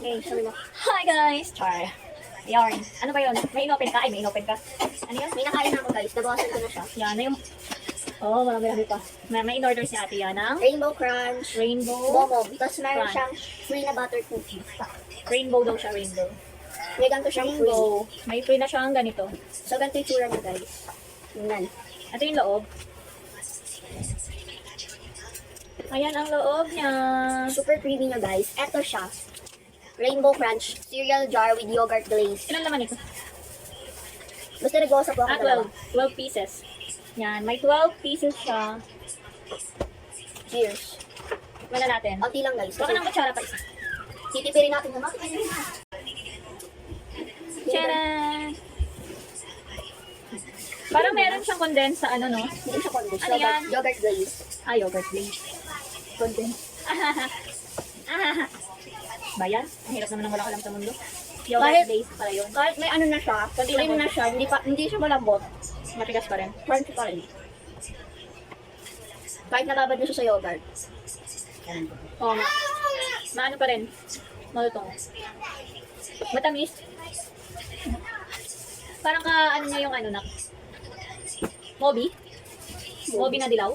Okay, sorry na. Hi guys! Char. Ayun. Ano ba yun? May inopen ka? Ay, may inopen ka. Ano yun? May nakain na ako guys. Nabawasan ko na siya. Yan na yung... Oo, marami pa. May in-order si ate yan ng Rainbow Crunch. Rainbow. Momo. Tapos meron Crunch. siyang free na butter cookie. Rainbow daw siya, rainbow. May ganito siyang free. Rainbow. May free na siyang ganito. So, ganito yung tura niya guys. Tingnan. Ito yung loob. Ayan ang loob niya. Super creamy niya guys. Ito siya. Rainbow Crunch cereal jar with yogurt glaze. Ilan laman ito? Basta nag-uusap po ako dalawa. 12 pieces. Yan, may 12 pieces siya. Cheers. Wala natin. Unti lang guys. Baka ng kutsara pa isa. Titipirin natin naman. Tcharan! Parang meron siyang condense sa ano, no? Hindi siya condensed. Ano yan? Yogurt glaze. Ah, yogurt glaze. Condense. Ba yan? Ang hirap naman ng wala alam sa mundo. Yogurt Kahit- glaze pala yun. Kahit may ano na siya, Konti lang cream po. na siya, hindi siya malambot. Matigas pa rin. Crunchy pa rin. Kahit nababad niyo siya sa yogurt. Oo nga. Maano pa rin. Malutong. Matamis. Parang ka, ano niya yung ano na. Mobi? Mobi na dilaw?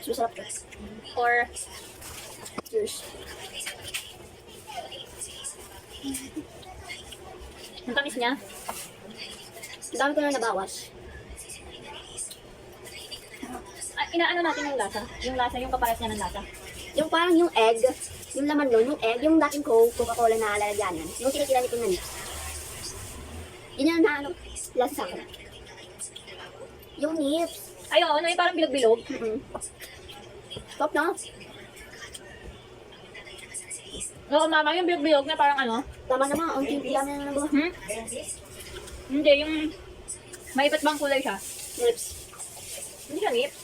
Masarap siya. Or, Cheers. ang tamis niya? Ang dami ko na nabawas. Ah, inaano natin yung lasa? Yung lasa, yung kapares niya ng lasa. Yung parang yung egg, yung laman nun, yung egg, yung dating Coca-Cola na lalagyanan. Yung kinikilala ko nun. Yun yung na ano, lasa sa akin. Yung nips. Ay, oo, ano yung parang bilog-bilog. Top na. Oo, mama, yung bilog-bilog na parang ano. Tama naman, ang dami na nabawa. Hindi, yung may iba't bang kulay siya. Nips. Hindi siya lips.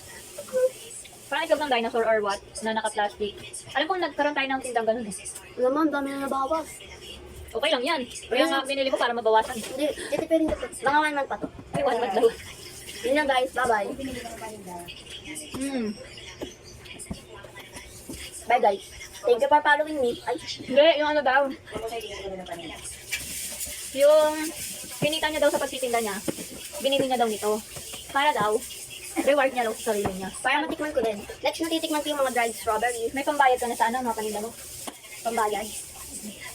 Parang ikaw ng dinosaur or what, na naka-plastic. Alam kong nagkaroon tayo ng tindang ganun eh. Naman, dami na nabawas. Okay lang yan. Kaya nga binili ko para mabawasan. Hindi, titipirin ko to. Mga 1 month pa to. Ay, 1 month daw. Yun lang guys, bye-bye. Bye guys. Thank you for following me. Ay, Hindi, yung ano daw. Yung kinita niya daw sa pagtitinda niya, binili niya daw nito. Para daw, reward niya daw sa sarili niya. para matikman ko din. Next na titikman ko yung mga dried strawberry. May pambayad ka na sa ano, mga paninda mo. Pambayad.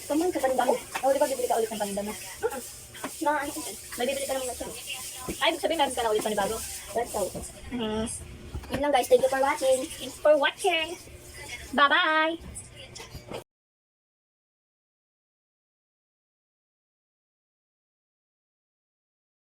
Pambayad ka paninda mo. O, di ba bibili ka ulit ng paninda mo? Na ano ko din. May bibili ka naman na siya. Ay, ibig sabihin meron ka na ulit panibago. That's all. Mm-hmm. Yun lang guys. Thank you for watching. Thanks for watching. Bye-bye!